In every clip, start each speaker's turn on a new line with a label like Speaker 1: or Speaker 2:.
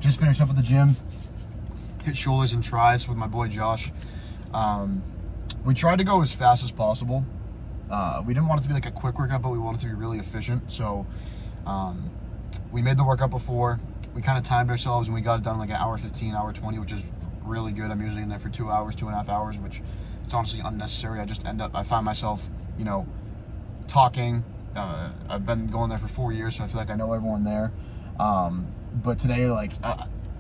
Speaker 1: Just finished up at the gym. Hit shoulders and tries with my boy Josh. We tried to go as fast as possible. We didn't want it to be like a quick workout, but we wanted it to be really efficient. So we made the workout before. We kind of timed ourselves and we got it done in like an hour 15, hour 20, which is really good. I'm usually in there for 2 hours, 2.5 hours, which it's honestly unnecessary. I find myself, talking. I've been going there for 4 years, so I feel like I know everyone there. But today,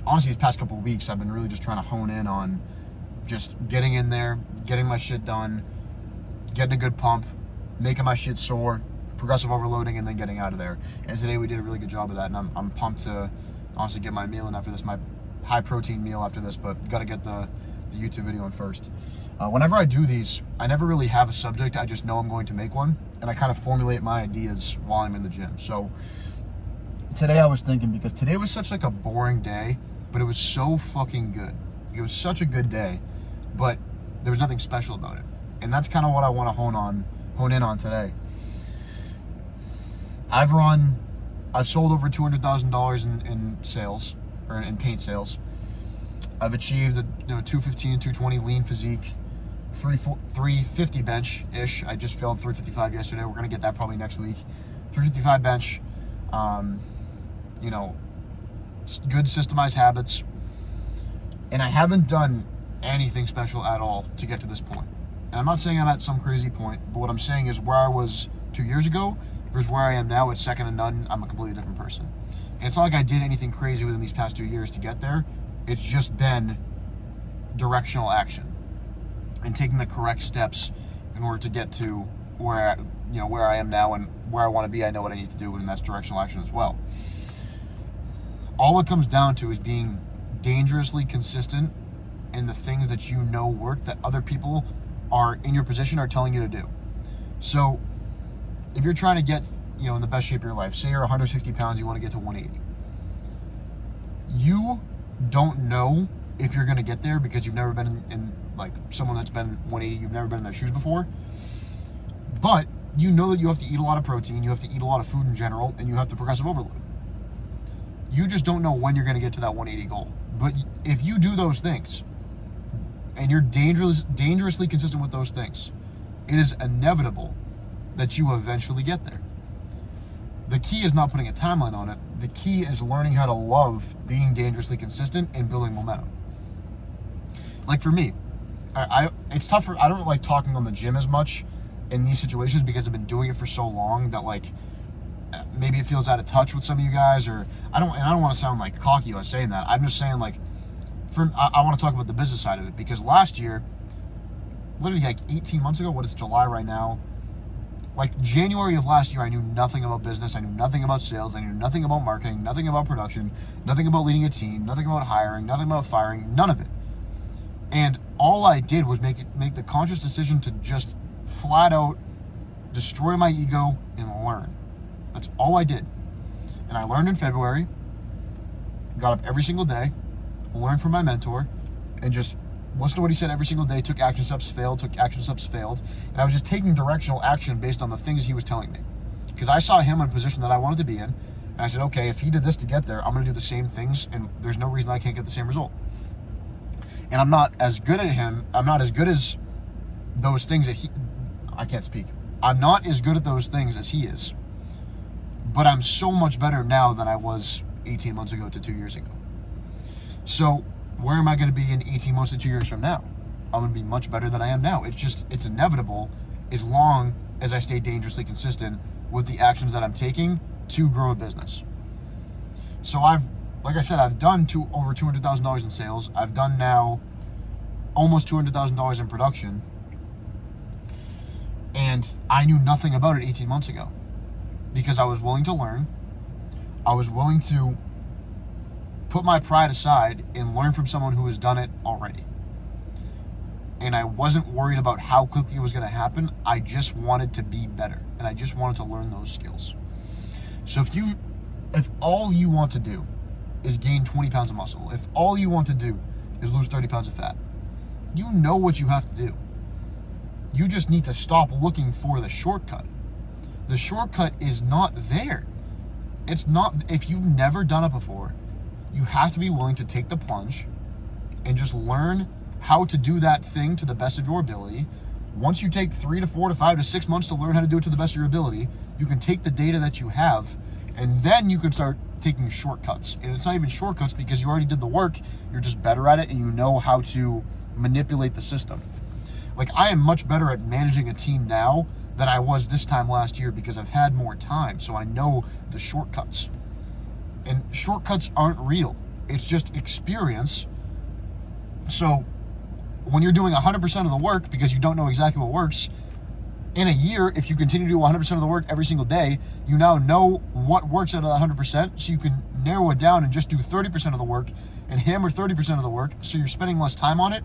Speaker 1: honestly, these past couple of weeks, I've been really just trying to hone in on just getting in there, getting my shit done, getting a good pump, making my shit sore, progressive overloading, and then getting out of there. And today we did a really good job of that, and I'm pumped to honestly get my meal in after this, my high protein meal after this, but got to get the YouTube video in first. Whenever I do these, I never really have a subject. I just know I'm going to make one, and I kind of formulate my ideas while I'm in the gym. So today I was thinking, because today was such like a boring day, but it was so fucking good. It was such a good day, but there was nothing special about it. And that's kind of what I want to hone in on today. I've sold over $200,000 in sales, or in paint sales. I've achieved a 215, 220 lean physique, 350 bench-ish. I just failed 355 yesterday. We're gonna get that probably next week. 355 bench, good systemized habits. And I haven't done anything special at all to get to this point. And I'm not saying I'm at some crazy point, but what I'm saying is where I was 2 years ago versus where I am now, it's second to none. I'm a completely different person. And it's not like I did anything crazy within these past 2 years to get there. It's just been directional action and taking the correct steps in order to get to where I am now and where I want to be. I know what I need to do, and that's directional action as well. All it comes down to is being dangerously consistent in the things that you know work, that other people are in your position are telling you to do. So if you're trying to get in the best shape of your life, say you're 160 pounds, you want to get to 180. You don't know if you're going to get there because you've never been in like someone that's been 180, you've never been in their shoes before. But you know that you have to eat a lot of protein, you have to eat a lot of food in general, and you have to progressive overload. You just don't know when you're going to get to that 180 goal. But if you do those things and you're dangerously consistent with those things, it is inevitable that you eventually get there. The key is not putting a timeline on it. The key is learning how to love being dangerously consistent and building momentum. Like for me, it's tough I don't like talking on the gym as much in these situations because I've been doing it for so long that maybe it feels out of touch with some of you guys, or I don't want to sound like cocky by saying that. I'm just saying I want to talk about the business side of it, because last year, literally 18 months ago, what is July right now? January of last year, I knew nothing about business. I knew nothing about sales. I knew nothing about marketing, nothing about production, nothing about leading a team, nothing about hiring, nothing about firing, none of it. And all I did was make the conscious decision to just flat out destroy my ego and learn. That's all I did. And I learned in February, got up every single day, learned from my mentor, and just listened to what he said every single day, took action steps, failed, and I was just taking directional action based on the things he was telling me. Because I saw him in a position that I wanted to be in, and I said, okay, if he did this to get there, I'm going to do the same things, and there's no reason I can't get the same result. And I'm not as good at him, I'm not as good as those things that I can't speak. I'm not as good at those things as he is, but I'm so much better now than I was 18 months ago to 2 years ago. So where am I going to be in 18 months to 2 years from now? I'm going to be much better than I am now. It's inevitable as long as I stay dangerously consistent with the actions that I'm taking to grow a business. So like I said, I've done over $200,000 in sales. I've done now almost $200,000 in production. And I knew nothing about it 18 months ago because I was willing to learn. I was willing to put my pride aside and learn from someone who has done it already. And I wasn't worried about how quickly it was going to happen. I just wanted to be better, and I just wanted to learn those skills. So if all you want to do is gain 20 pounds of muscle, if all you want to do is lose 30 pounds of fat, you know what you have to do. You just need to stop looking for the shortcut. The shortcut is not there. It's not. If you've never done it before, You have to be willing to take the plunge and just learn how to do that thing to the best of your ability. Once you take 3 to 4 to 5 to 6 months to learn how to do it to the best of your ability, you can take the data that you have, and then you can start taking shortcuts. And it's not even shortcuts because you already did the work, you're just better at it, and you know how to manipulate the system. Like, I am much better at managing a team now than I was this time last year because I've had more time, so I know the shortcuts. And shortcuts aren't real. It's just experience. So when you're doing 100% of the work because you don't know exactly what works, in a year, if you continue to do 100% of the work every single day, you now know what works out of that 100%, so you can narrow it down and just do 30% of the work and hammer 30% of the work, so you're spending less time on it,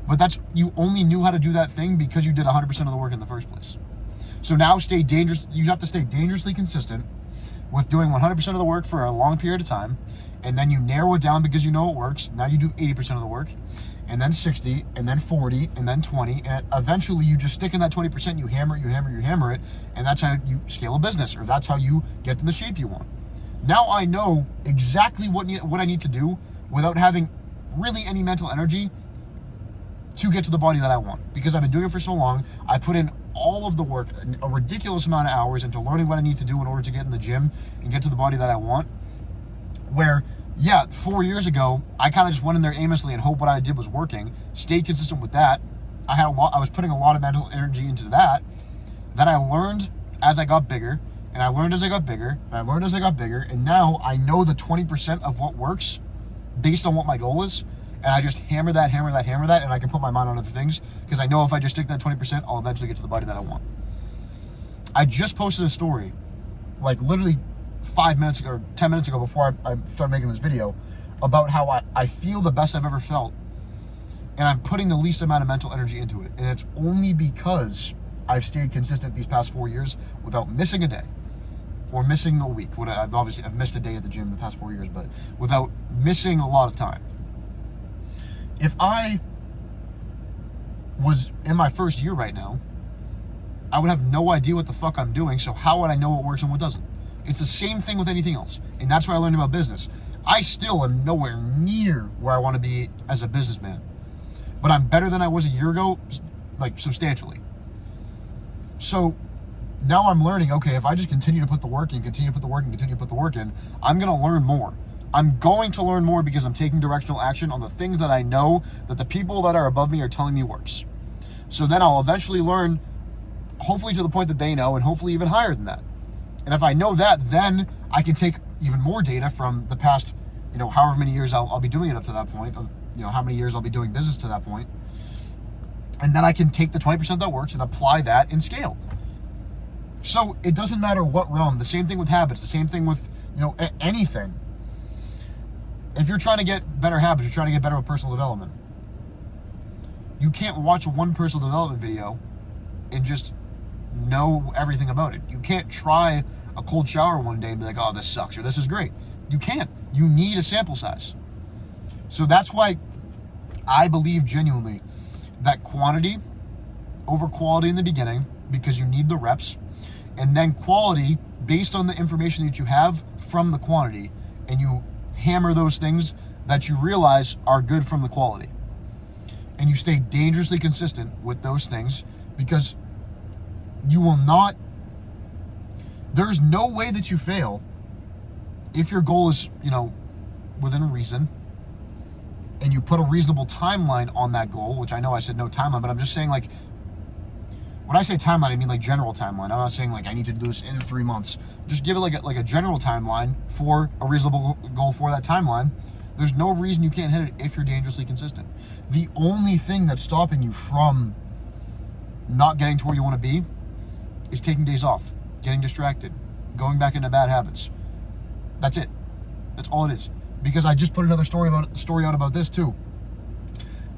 Speaker 1: but you only knew how to do that thing because you did 100% of the work in the first place. So now you have to stay dangerously consistent with doing 100% of the work for a long period of time, and then you narrow it down because you know it works. Now you do 80% of the work, and then 60, and then 40, and then 20, and eventually you just stick in that 20%, you hammer it, and that's how you scale a business, or that's how you get to the shape you want. Now I know exactly what I need to do without having really any mental energy to get to the body that I want, because I've been doing it for so long. I put in all of the work, a ridiculous amount of hours into learning what I need to do in order to get in the gym and get to the body that I want, where 4 years ago, I kind of just went in there aimlessly and hoped what I did was working, stayed consistent with that. I was putting a lot of mental energy into that. Then I learned as I got bigger, and I learned as I got bigger, and I learned as I got bigger, and now I know the 20% of what works based on what my goal is, and I just hammer that, and I can put my mind on other things, because I know if I just stick that 20%, I'll eventually get to the body that I want. I just posted a story, like literally 5 minutes ago, or 10 minutes ago, before I started making this video, about how I feel the best I've ever felt, and I'm putting the least amount of mental energy into it. And it's only because I've stayed consistent these past 4 years without missing a day or missing a week. I've missed a day at the gym the past 4 years, but without missing a lot of time. If I was in my first year right now, I would have no idea what the fuck I'm doing, so how would I know what works and what doesn't? It's the same thing with anything else, and that's what I learned about business. I still am nowhere near where I want to be as a businessman, but I'm better than I was a year ago, like substantially. So now I'm learning, okay, if I just continue to put the work in, I'm going to learn more. I'm going to learn more because I'm taking directional action on the things that I know that the people that are above me are telling me works. So then I'll eventually learn, hopefully to the point that they know, and hopefully even higher than that. And if I know that, then I can take even more data from the past, however many years I'll be doing it up to that point, how many years I'll be doing business to that point. And then I can take the 20% that works and apply that and scale. So it doesn't matter what realm. The same thing with habits, the same thing with, anything. If you're trying to get better habits, you're trying to get better with personal development, you can't watch one personal development video and just know everything about it. You can't try a cold shower one day and be like, oh, this sucks, or this is great. You can't. You need a sample size. So that's why I believe genuinely that quantity over quality in the beginning, because you need the reps, and then quality based on the information that you have from the quantity, and you hammer those things that you realize are good from the quality. And you stay dangerously consistent with those things, because there's no way that you fail if your goal is, within reason, and you put a reasonable timeline on that goal, which I know I said no timeline, but I'm just saying, like, when I say timeline, I mean like general timeline. I'm not saying like I need to do this in 3 months. Just give it like a general timeline for a reasonable goal for that timeline. There's no reason you can't hit it if you're dangerously consistent. The only thing that's stopping you from not getting to where you want to be is taking days off, getting distracted, going back into bad habits. That's it. That's all it is. Because I just put another story out about this too.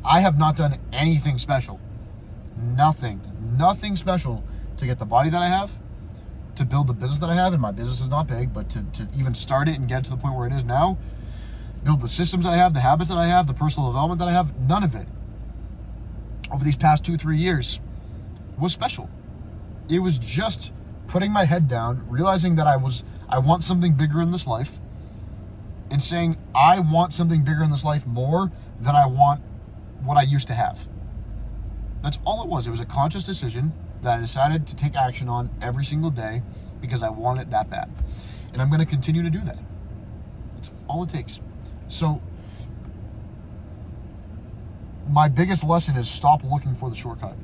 Speaker 1: I have not done anything special. Nothing special to get the body that I have, to build the business that I have, and my business is not big, but to even start it and get it to the point where it is now, build the systems that I have, the habits that I have, the personal development that I have, none of it over these past 2-3 years was special. It was just putting my head down, realizing that I want something bigger in this life, and saying, I want something bigger in this life more than I want what I used to have. That's all it was. It was a conscious decision that I decided to take action on every single day because I want it that bad. And I'm going to continue to do that. That's all it takes. So my biggest lesson is stop looking for the shortcut,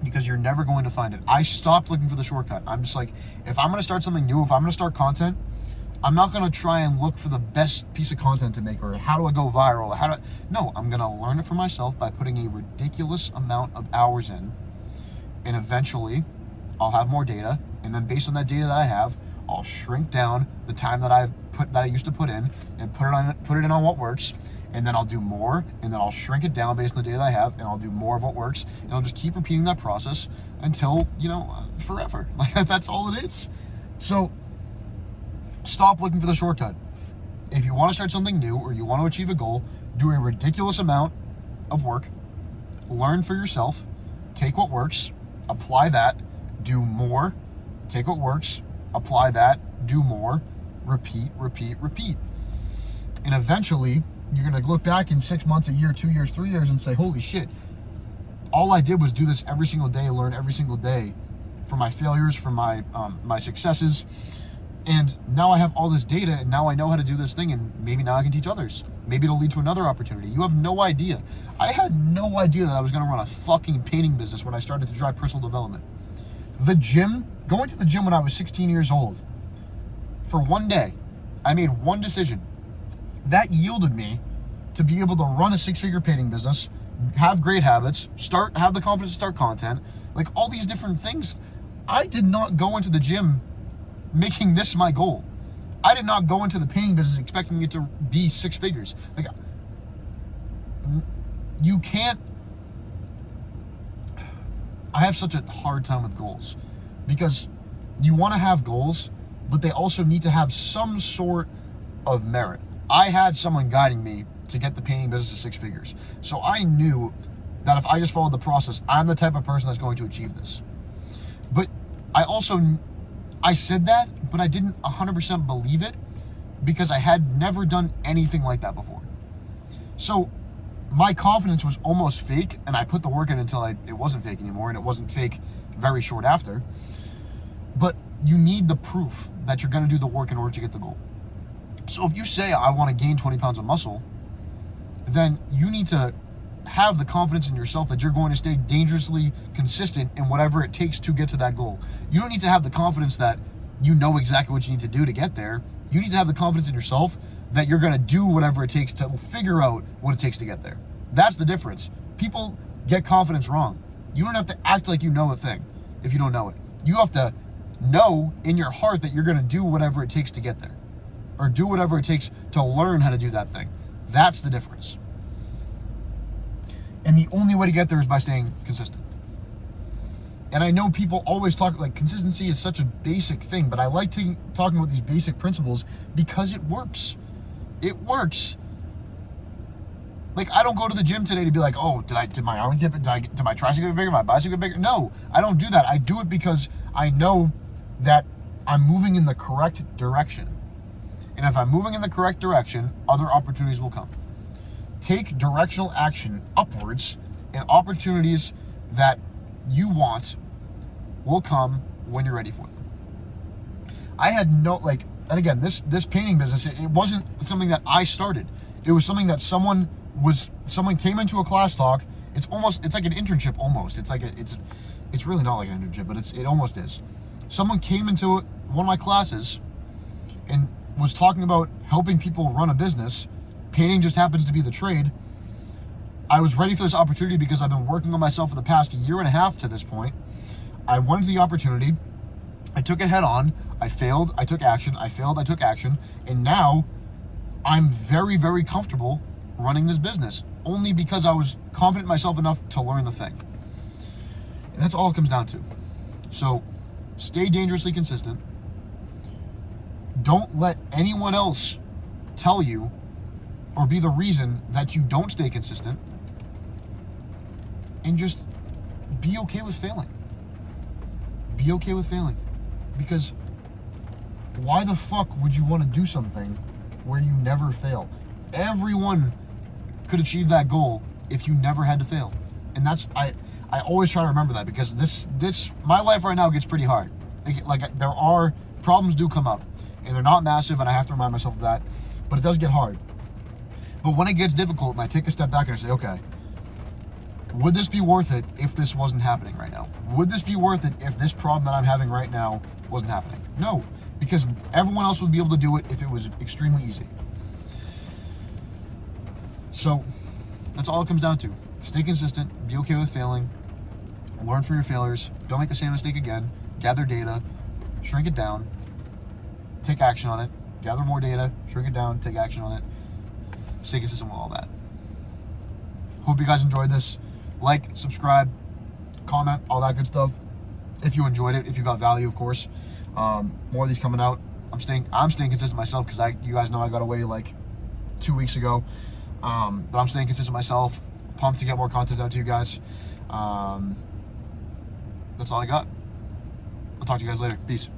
Speaker 1: because you're never going to find it. I stopped looking for the shortcut. I'm just like, if I'm going to start something new, if I'm going to start content, I'm not going to try and look for the best piece of content to make, or how do I go viral, or no, I'm going to learn it for myself by putting a ridiculous amount of hours in, and eventually I'll have more data, and then based on that data that I have, I'll shrink down the time that I used to put in and put it in on what works, and then I'll do more, and then I'll shrink it down based on the data that I have, and I'll do more of what works, and I'll just keep repeating that process until, forever. Like, that's all it is. So stop looking for the shortcut. If you want to start something new or you want to achieve a goal, do a ridiculous amount of work, learn for yourself, take what works, apply that, do more, take what works, apply that, do more, repeat. And eventually, you're going to look back in 6 months, a year, 2 years, 3 years, and say, holy shit, all I did was do this every single day, learn every single day from my failures, from my successes. And now I have all this data, and now I know how to do this thing, and maybe now I can teach others. Maybe it'll lead to another opportunity. You have no idea. I had no idea that I was going to run a fucking painting business when I started to drive personal development. Going to the gym when I was 16 years old, for one day, I made one decision. That yielded me to be able to run a 6-figure painting business, have great habits, have the confidence to start content, like all these different things. I did not go into the gym making this my goal. I did not go into the painting business expecting it to be 6 figures. Like, you can't. I have such a hard time with goals, because you want to have goals, but they also need to have some sort of merit. I had someone guiding me to get the painting business to 6 figures. So I knew that if I just followed the process, I'm the type of person that's going to achieve this. But I said that, but I didn't 100% believe it, because I had never done anything like that before. So my confidence was almost fake, and I put the work in until it wasn't fake anymore, and it wasn't fake very short after. But you need the proof that you're going to do the work in order to get the goal. So if you say, I want to gain 20 pounds of muscle, then you need to have the confidence in yourself that you're going to stay dangerously consistent in whatever it takes to get to that goal. You don't need to have the confidence that you know exactly what you need to do to get there. You need to have the confidence in yourself that you're going to do whatever it takes to figure out what it takes to get there. That's the difference. People get confidence wrong. You don't have to act like you know a thing if you don't know it. You have to know in your heart that you're going to do whatever it takes to get there, or do whatever it takes to learn how to do that thing. That's the difference. And the only way to get there is by staying consistent. And I know people always talk, like, consistency is such a basic thing, but I like talking about these basic principles because it works. It works. Like, I don't go to the gym today to be like, oh, did my arm get bigger? Did my tricep get bigger? My bicep get bigger? No, I don't do that. I do it because I know that I'm moving in the correct direction. And if I'm moving in the correct direction, other opportunities will come. Take directional action upwards, and opportunities that you want will come when you're ready for them. I had and again, this painting business, it wasn't something that I started. It was something that someone came into a class talk. It's like an internship almost. It's really not like an internship, but it almost is. Someone came into one of my classes and was talking about helping people run a business. Painting just happens to be the trade. I was ready for this opportunity because I've been working on myself for the past 1.5 years to this point. I wanted the opportunity. I took it head on. I failed. I took action. I failed. I took action. And now I'm very, very comfortable running this business, only because I was confident in myself enough to learn the thing. And that's all it comes down to. So stay dangerously consistent. Don't let anyone else tell you or be the reason that you don't stay consistent, and just be okay with failing. Be okay with failing. Because why the fuck would you want to do something where you never fail. Everyone could achieve that goal if you never had to fail. And that's, I always try to remember that, because my life right now gets pretty hard. Like there are, problems do come up, and they're not massive, and I have to remind myself of that, but it does get hard. But when it gets difficult and I take a step back and I say, okay, would this be worth it if this wasn't happening right now? Would this be worth it if this problem that I'm having right now wasn't happening? No, because everyone else would be able to do it if it was extremely easy. So that's all it comes down to. Stay consistent, be okay with failing, learn from your failures, don't make the same mistake again, gather data, shrink it down, take action on it, gather more data, shrink it down, take action on it, stay consistent with all that. Hope you guys enjoyed this. Like, subscribe, comment, all that good stuff. If you enjoyed it, if you got value, of course. More of these coming out. I'm staying consistent myself, because you guys know I got away like 2 weeks ago. But I'm staying consistent myself. Pumped to get more content out to you guys. That's all I got. I'll talk to you guys later. Peace.